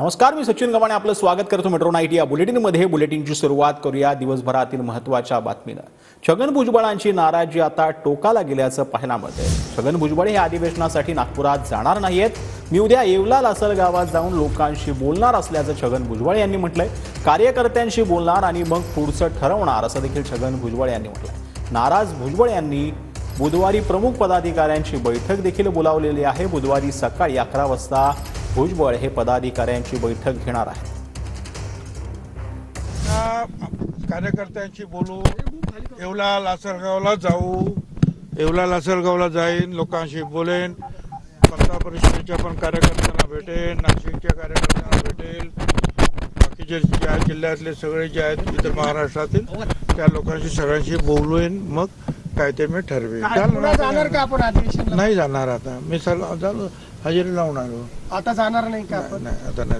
नमस्कार, मी सचिन गव्हाणे आपलं स्वागत करतो मेट्रो नाईट या बुलेटिनमध्ये। बुलेटिनची सुरुवात करूया दिवसभरातील महत्त्वाच्या बातमीनं। छगन भुजबळांची नाराजी आता टोकाला गेल्याचं पाहायला मिळतंय। छगन भुजबळ हे अधिवेशनासाठी नागपुरात जाणार नाहीयेत। मी उद्या येवला लासल गावात जाऊन लोकांशी बोलणार असल्याचं छगन भुजबळ यांनी म्हटलंय। कार्यकर्त्यांशी बोलणार आणि मग पुढचं ठरवणार असं देखील छगन भुजबळ यांनी म्हटलंय। नाराज भुजबळ यांनी बुधवारी प्रमुख पदाधिकाऱ्यांची बैठक देखील बोलावलेली आहे। बुधवारी सकाळी 11 वाजता भुजबळ हे पदाधिकाऱ्यांची बैठक घेणार आहेत। कार्यकर्त्यांशी बोलू, येवला लासलगावला जाऊ, येवला लासलगावला जाईन, लोकांशी बोलेन, स्पर्धा परिषदेच्या पण कार्यकर्त्यांना भेटेन, नाशिकच्या कार्यकर्त्यांना भेटेल, बाकीचे ज्या जिल्ह्यातले सगळे जे आहेत इतर महाराष्ट्रातील त्या लोकांशी सगळ्यांशी बोलून मग काय ते मी ठरवेन। जाणार का आपण अधिवेशनाला? नाही जाणार, आता मी हजेरी लावून आलो। आता जाणार नाही का आपण? नाही, आता नाही।